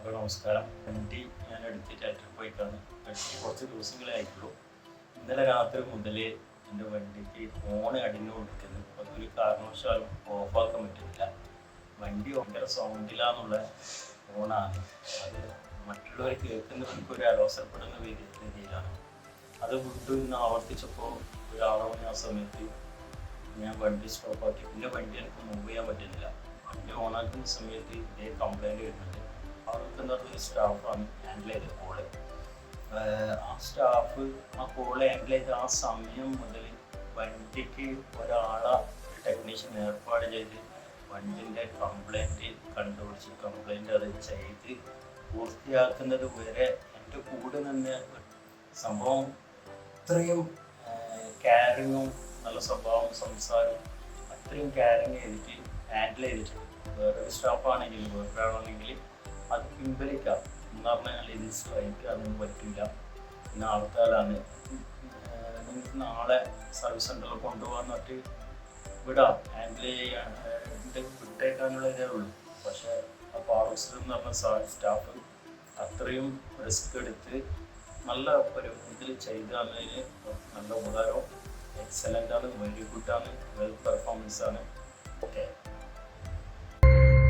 അപ്പോൾ നമസ്കാരം. വണ്ടി ഞാൻ എടുത്തിട്ട് പോയിക്കാണ്. എടുത്തിട്ട് കുറച്ച് ദിവസങ്ങളേ ആയിട്ടുള്ളൂ. ഇന്നലെ രാത്രി മുതൽ എൻ്റെ വണ്ടിക്ക് ഫോൺ അടിഞ്ഞു കൊടുക്കുന്നു. അതൊരു കാരണവശാലും ഓഫാക്കാൻ പറ്റുന്നില്ല. വണ്ടി ഭയങ്കര സൗണ്ടിലാന്നുള്ള ഫോണാണ്. അത് മറ്റുള്ളവർ കേൾക്കുന്നവർക്ക് ഒരു അലോസരപ്പെടുന്ന രീതിയിലാണ്. അത് വീണ്ടും ഇന്ന് ആവർത്തിച്ചപ്പോൾ ഒരാളവന് ആ സമയത്ത് ഞാൻ വണ്ടി സ്റ്റോപ്പാക്കി. പിന്നെ വണ്ടി എനിക്ക് മൂവ് ചെയ്യാൻ പറ്റുന്നില്ല. വണ്ടി ഓണാക്കുന്ന സമയത്ത് ഇതേ കംപ്ലൈൻറ്റ് വരുന്നുണ്ട്. അവർക്ക് എന്താ പറയുക, സ്റ്റാഫാണ് ഹാൻഡിൽ ചെയ്ത കോള്. ആ സ്റ്റാഫ് ആ കോള് ഹാൻഡിൽ ചെയ്ത ആ സമയം മുതൽ വണ്ടിക്ക് ഒരു ടെക്നീഷ്യൻ ഏർപ്പാട് ചെയ്ത് വണ്ടിൻ്റെ കംപ്ലൈൻറ്റ് കണ്ടുപിടിച്ച് കംപ്ലൈൻറ്റ് അത് ചെയ്ത് പൂർത്തിയാക്കുന്നത് വരെ എൻ്റെ കൂടെ നിന്ന് സംഭവം ഇത്രയും കെയറിങ്ങും നല്ല സ്വഭാവം സംസാരം അത്രയും കെയറിങ് ചെയ്തിട്ട് ഹാൻഡിൽ ചെയ്തിട്ടുണ്ട്. വേറൊരു സ്റ്റാഫാണെങ്കിൽ വേറൊരാളാണെങ്കിൽ അത് പിൻവലിക്കാം എന്ന് പറഞ്ഞാൽ ഇത് സ്ട്രൈക്ക് അതൊന്നും പറ്റില്ല. പിന്നെ ആൾക്കാരാണ് നിങ്ങൾക്ക് നാളെ സർവീസ് സെൻ്ററിൽ കൊണ്ടുപോകാന്നിട്ട് വിടാം, ഹാൻഡിൽ ചെയ്യാൻ വിട്ടേക്കാനുള്ള ഇതേ ഉള്ളൂ. പക്ഷേ ആ പാർസൽ എന്ന് പറഞ്ഞ സ്റ്റാഫ് അത്രയും റിസ്ക് എടുത്ത് നല്ല ഒരു ഇതിൽ ചെയ്തതിന് നല്ല ഉപകാരവും എക്സലൻ്റ് ആണ്, വെരി ഗുഡാണ്, വെൽ പെർഫോമൻസ് ആണ്.